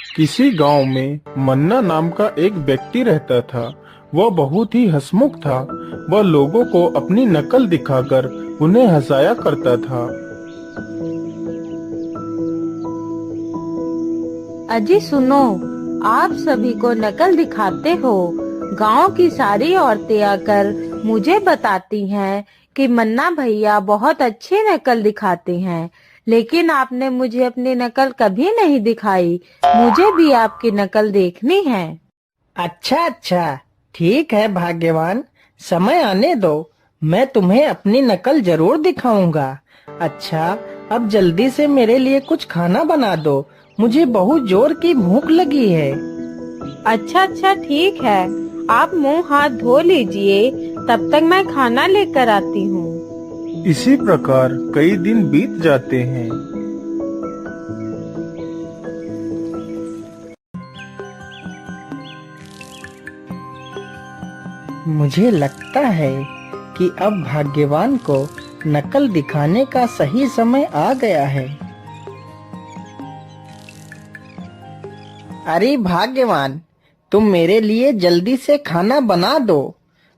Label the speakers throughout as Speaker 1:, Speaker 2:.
Speaker 1: किसी गांव में मन्ना नाम का एक व्यक्ति रहता था। वह बहुत ही हंसमुख था। वह लोगों को अपनी नकल दिखाकर उन्हें हंसाया करता था।
Speaker 2: अजी सुनो, आप सभी को नकल दिखाते हो। गांव की सारी औरतें आकर मुझे बताती हैं कि मन्ना भैया बहुत अच्छी नकल दिखाते हैं, लेकिन आपने मुझे अपनी नकल कभी नहीं दिखाई। मुझे भी आपकी नकल देखनी है।
Speaker 3: अच्छा अच्छा, ठीक है भाग्यवान, समय आने दो, मैं तुम्हें अपनी नकल जरूर दिखाऊंगा। अच्छा, अब जल्दी से मेरे लिए कुछ खाना बना दो, मुझे बहुत जोर की भूख लगी है।
Speaker 2: अच्छा अच्छा ठीक है, आप मुंह हाथ धो लीजिए, तब तक मैं खाना लेकर आती हूँ।
Speaker 1: इसी प्रकार कई दिन बीत जाते हैं।
Speaker 3: मुझे लगता है कि अब भाग्यवान को नकल दिखाने का सही समय आ गया है। अरे भाग्यवान, तुम मेरे लिए जल्दी से खाना बना दो।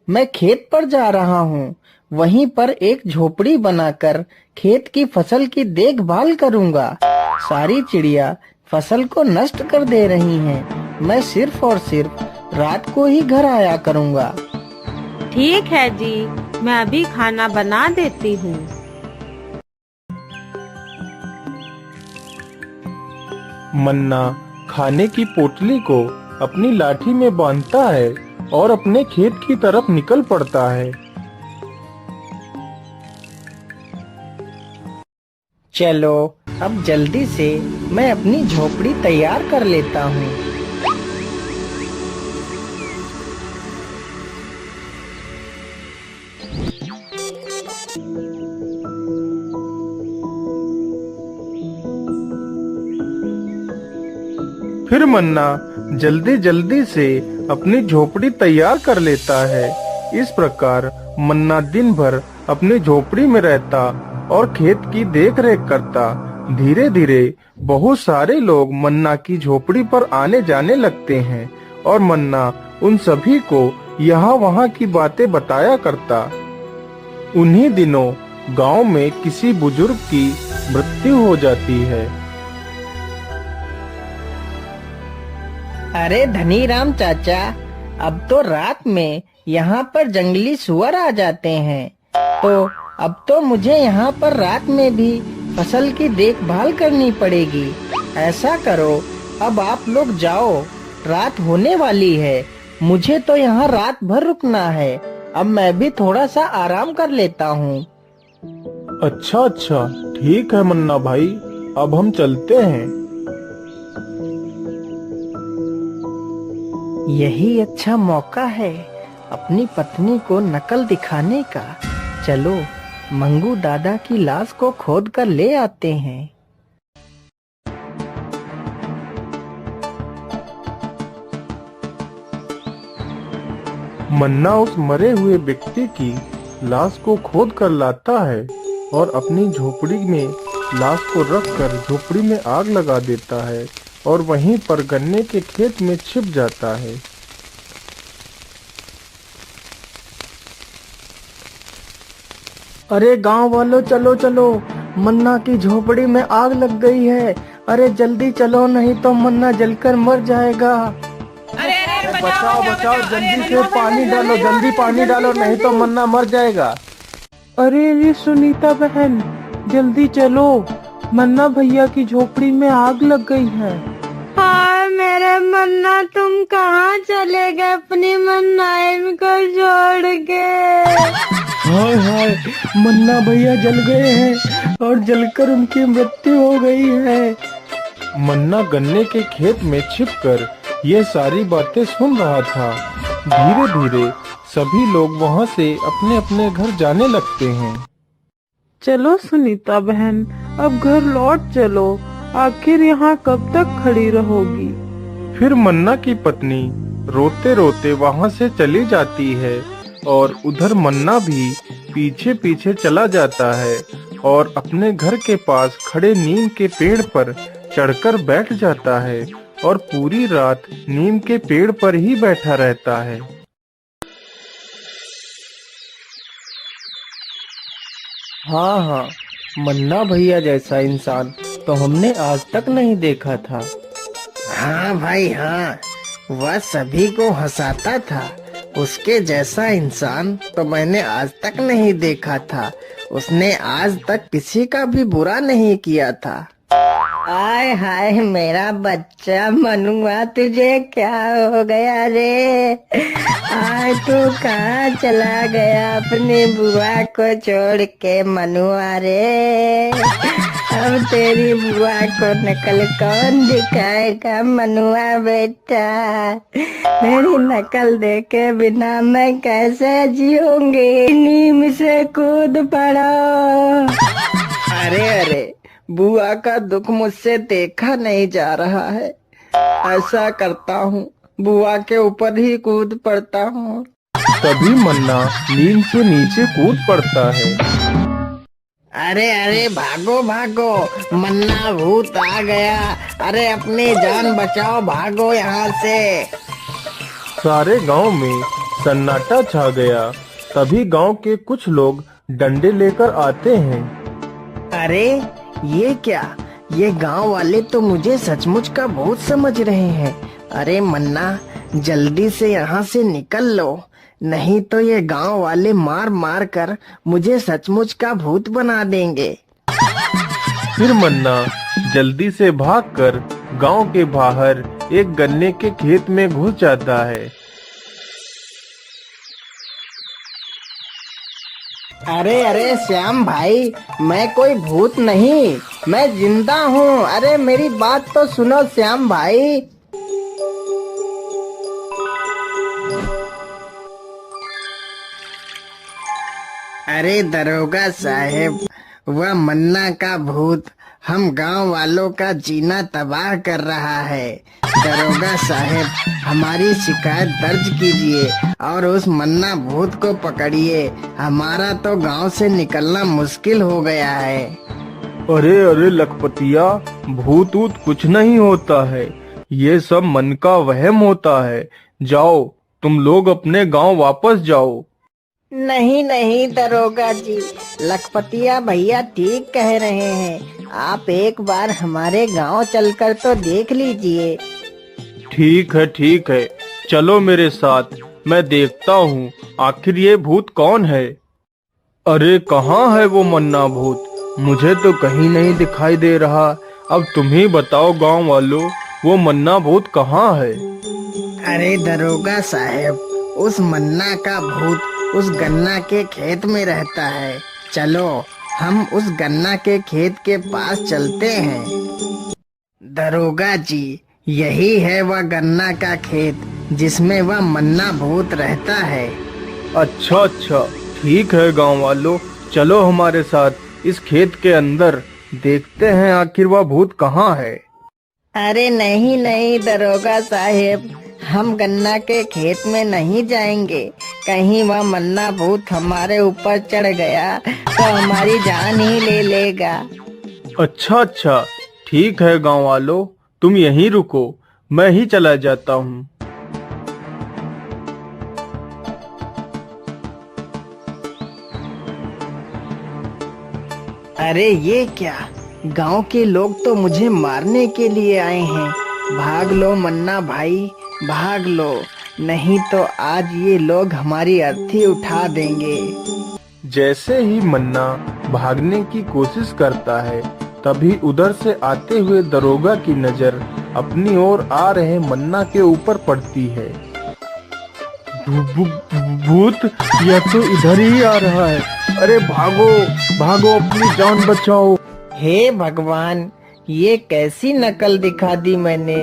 Speaker 3: मैं खेत पर जा रहा हूँ, वहीं पर एक झोपड़ी बनाकर खेत की फसल की देखभाल करूँगा। सारी चिड़िया फसल को नष्ट कर दे रही हैं। मैं सिर्फ और सिर्फ रात को ही घर आया करूँगा।
Speaker 2: ठीक है जी, मैं अभी खाना बना देती हूँ।
Speaker 1: मन्ना खाने की पोटली को अपनी लाठी में बांधता है और अपने खेत की तरफ निकल पड़ता है।
Speaker 3: चलो, अब जल्दी से मैं अपनी झोपड़ी तैयार कर लेता हूँ।
Speaker 1: फिर मन्ना जल्दी जल्दी से अपनी झोपड़ी तैयार कर लेता है। इस प्रकार मन्ना दिन भर अपनी झोपड़ी में रहता और खेत की देखरेख करता। धीरे धीरे बहुत सारे लोग मन्ना की झोपड़ी पर आने जाने लगते हैं और मन्ना उन सभी को यहाँ वहाँ की बातें बताया करता। उन्हीं दिनों गांव में किसी बुजुर्ग की मृत्यु हो जाती है।
Speaker 3: अरे धनीराम चाचा, अब तो रात में यहाँ पर जंगली सुअर आ जाते हैं, तो अब तो मुझे यहाँ पर रात में भी फसल की देखभाल करनी पड़ेगी। ऐसा करो, अब आप लोग जाओ, रात होने वाली है, मुझे तो यहाँ रात भर रुकना है। अब मैं भी थोड़ा सा आराम कर लेता हूँ।
Speaker 1: अच्छा अच्छा, ठीक है मन्ना भाई, अब हम चलते हैं।
Speaker 3: यही अच्छा मौका है अपनी पत्नी को नकल दिखाने का। चलो, मंगू दादा की लाश को खोद कर ले आते हैं।
Speaker 1: मन्ना उस मरे हुए व्यक्ति की लाश को खोद कर लाता है और अपनी झोपड़ी में लाश को रखकर झोपड़ी में आग लगा देता है और वहीं पर गन्ने के खेत में छिप जाता है।
Speaker 3: अरे गांव वालों, चलो चलो, मन्ना की झोपड़ी में आग लग गई है। अरे जल्दी चलो, नहीं तो मन्ना जलकर मर जाएगा।
Speaker 1: बचाओ बचाओ, जल्दी से पानी डालो, जल्दी पानी डालो, नहीं तो मन्ना मर जाएगा।
Speaker 4: अरे सुनीता बहन, जल्दी चलो, मन्ना भैया की झोपड़ी में आग लग गई है।
Speaker 2: हाय मेरे मन्ना, तुम कहाँ चले गए अपनी मन्नाइन को छोड़ के?
Speaker 3: हाय हाय, मन्ना भैया जल गए हैं और जलकर उनकी मृत्यु हो गई है।
Speaker 1: मन्ना गन्ने के खेत में छिपकर ये सारी बातें सुन रहा था। धीरे धीरे सभी लोग वहाँ से अपने अपने घर जाने लगते हैं।
Speaker 4: चलो सुनीता बहन, अब घर लौट चलो, आखिर यहाँ कब तक खड़ी रहोगी?
Speaker 1: फिर मन्ना की पत्नी रोते रोते वहाँ से चली जाती है और उधर मन्ना भी पीछे पीछे चला जाता है और अपने घर के पास खड़े नीम के पेड़ पर चढ़कर बैठ जाता है और पूरी रात नीम के पेड़ पर ही बैठा रहता है।
Speaker 3: हाँ हाँ, मन्ना भैया जैसा इंसान तो हमने आज तक नहीं देखा था। हाँ भाई हाँ, वह सभी को हंसाता था। उसके जैसा इंसान तो मैंने आज तक नहीं देखा था। उसने आज तक किसी का भी बुरा नहीं किया था। आय हाय मेरा बच्चा मनुआ, तुझे क्या हो गया रे? आय तू कहाँ चला गया अपनी बुआ को छोड़ के मनुआ रे? अब तेरी बुआ को नकल कौन दिखाएगा मनुआ बेटा? मेरी नकल देखे बिना मैं कैसे जीऊंगी? नीम से कूद पड़ो। अरे अरे, बुआ का दुख मुझसे देखा नहीं जा रहा है। ऐसा करता हूँ, बुआ के ऊपर ही कूद पड़ता हूँ।
Speaker 1: तभी मन्ना नीम से नीचे कूद पड़ता है।
Speaker 3: अरे अरे भागो भागो, मन्ना भूत आ गया। अरे अपनी जान बचाओ, भागो यहाँ से।
Speaker 1: सारे गांव में सन्नाटा छा गया। तभी गांव के कुछ लोग डंडे लेकर आते हैं।
Speaker 3: अरे ये क्या? ये गांव वाले तो मुझे सचमुच का भूत समझ रहे हैं। अरे मन्ना, जल्दी से यहाँ से निकल लो, नहीं तो ये गांव वाले मार मार कर मुझे सचमुच का भूत बना देंगे।
Speaker 1: फिर मन्ना जल्दी से भागकर गांव के बाहर एक गन्ने के खेत में घुस जाता है।
Speaker 3: अरे अरे श्याम भाई, मैं कोई भूत नहीं, मैं जिंदा हूँ। अरे मेरी बात तो सुनो श्याम भाई। अरे दरोगा साहेब, वह मन्ना का भूत हम गांव वालों का जीना तबाह कर रहा है। दरोगा साहेब, हमारी शिकायत दर्ज कीजिए और उस मन्ना भूत को पकड़िए। हमारा तो गांव से निकलना मुश्किल हो गया है।
Speaker 1: अरे अरे लखपतिया, भूत ऊत कुछ नहीं होता है। ये सब मन का वहम होता है। जाओ, तुम लोग अपने गांव वापस जाओ।
Speaker 3: नहीं नहीं दरोगा जी, लखपतिया भैया ठीक कह रहे हैं। आप एक बार हमारे गांव चलकर तो देख लीजिए।
Speaker 1: ठीक है, चलो मेरे साथ, मैं देखता हूँ आखिर ये भूत कौन है। अरे कहाँ है वो मन्ना भूत? मुझे तो कहीं नहीं दिखाई दे रहा। अब तुम ही बताओ गांव वालों, वो मन्ना भूत कहाँ है?
Speaker 3: अरे दरोगा साहब, उस मन्ना का भूत उस गन्ना के खेत में रहता है। चलो हम उस गन्ना के खेत के पास चलते हैं। दरोगा जी, यही है वह गन्ना का खेत जिसमें वह मन्ना भूत रहता है।
Speaker 1: अच्छा, ठीक है गांव वालों, चलो हमारे साथ इस खेत के अंदर, देखते हैं आखिर वह भूत कहाँ है।
Speaker 3: अरे नहीं नहीं दरोगा साहेब, हम गन्ना के खेत में नहीं जाएंगे। कहीं वह मन्ना भूत हमारे ऊपर चढ़ गया तो हमारी जान ही ले लेगा।
Speaker 1: अच्छा, ठीक है गांव वालों, तुम यहीं रुको, मैं ही चला जाता हूँ।
Speaker 3: अरे ये क्या? गांव के लोग तो मुझे मारने के लिए आए हैं। भाग लो मन्ना भाई, भाग लो, नहीं तो आज ये लोग हमारी अर्थी उठा देंगे।
Speaker 1: जैसे ही मन्ना भागने की कोशिश करता है, तभी उधर से आते हुए दरोगा की नजर अपनी ओर आ रहे मन्ना के ऊपर पड़ती है। भूत, यह तो इधर ही आ रहा है। अरे भागो भागो, अपनी जान बचाओ।
Speaker 3: हे भगवान, ये कैसी नकल दिखा दी मैंने।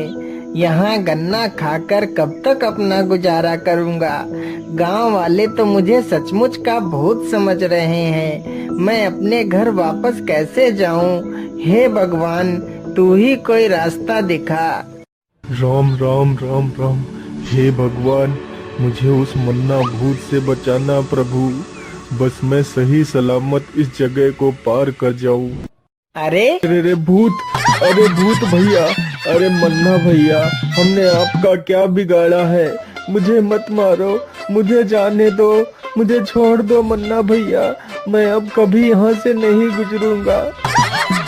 Speaker 3: यहाँ गन्ना खाकर कब तक अपना गुजारा करूँगा। गांव वाले तो मुझे सचमुच का भूत समझ रहे हैं। मैं अपने घर वापस कैसे जाऊँ? हे भगवान, तू ही कोई रास्ता दिखा।
Speaker 1: राम राम राम राम। हे भगवान, मुझे उस मन्ना भूत से बचाना प्रभु। बस मैं सही सलामत इस जगह को पार कर जाऊं।
Speaker 3: अरे
Speaker 1: रे भूत, अरे भूत भैया, अरे मन्ना भैया, हमने आपका क्या बिगाड़ा है? मुझे मत मारो, मुझे जाने दो, मुझे छोड़ दो मन्ना भैया, मैं अब कभी यहाँ से नहीं गुजरूंगा।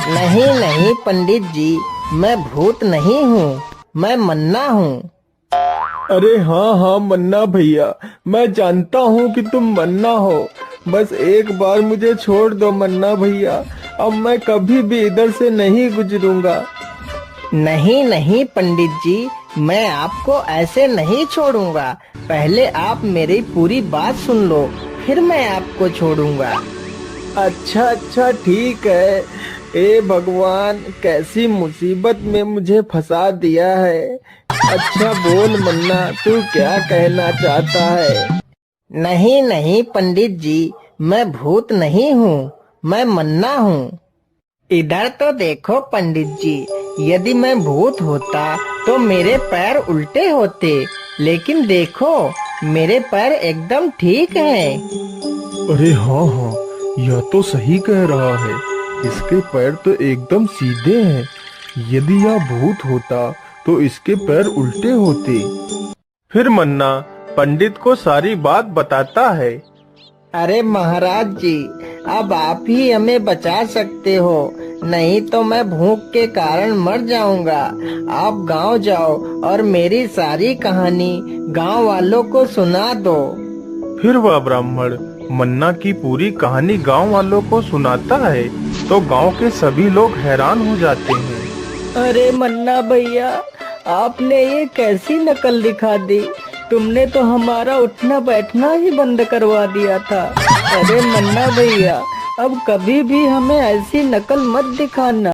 Speaker 3: नहीं नहीं पंडित जी, मैं भूत नहीं हूँ, मैं मन्ना हूँ।
Speaker 1: अरे हाँ हाँ मन्ना भैया, मैं जानता हूँ कि तुम मन्ना हो, बस एक बार मुझे छोड़ दो मन्ना भैया, अब मैं कभी भी इधर से नहीं गुजरूंगा।
Speaker 3: नहीं नहीं पंडित जी, मैं आपको ऐसे नहीं छोड़ूंगा। पहले आप मेरी पूरी बात सुन लो, फिर मैं आपको छोड़ूंगा।
Speaker 1: अच्छा ठीक है। ए भगवान, कैसी मुसीबत में मुझे फंसा दिया है। अच्छा बोल मन्ना, तू क्या कहना चाहता है?
Speaker 3: नहीं नहीं पंडित जी, मैं भूत नहीं हूँ, मैं मन्ना हूँ। इधर तो देखो पंडित जी, यदि मैं भूत होता तो मेरे पैर उल्टे होते, लेकिन देखो मेरे पैर एकदम ठीक हैं।
Speaker 1: अरे हाँ हाँ, यह तो सही कह रहा है, इसके पैर तो एकदम सीधे हैं। यदि यह भूत होता तो इसके पैर उल्टे होते। फिर मन्ना पंडित को सारी बात बताता है।
Speaker 3: अरे महाराज जी, अब आप ही हमें बचा सकते हो, नहीं तो मैं भूख के कारण मर जाऊंगा। आप गांव जाओ और मेरी सारी कहानी गांव वालों को सुना दो।
Speaker 1: फिर वह ब्राह्मण मन्ना की पूरी कहानी गांव वालों को सुनाता है तो गांव के सभी लोग हैरान हो जाते हैं।
Speaker 3: अरे मन्ना भैया, आपने ये कैसी नकल दिखा दी? तुमने तो हमारा उठना बैठना ही बंद करवा दिया था। अरे मन्ना भैया, अब कभी भी हमें ऐसी नकल मत दिखाना।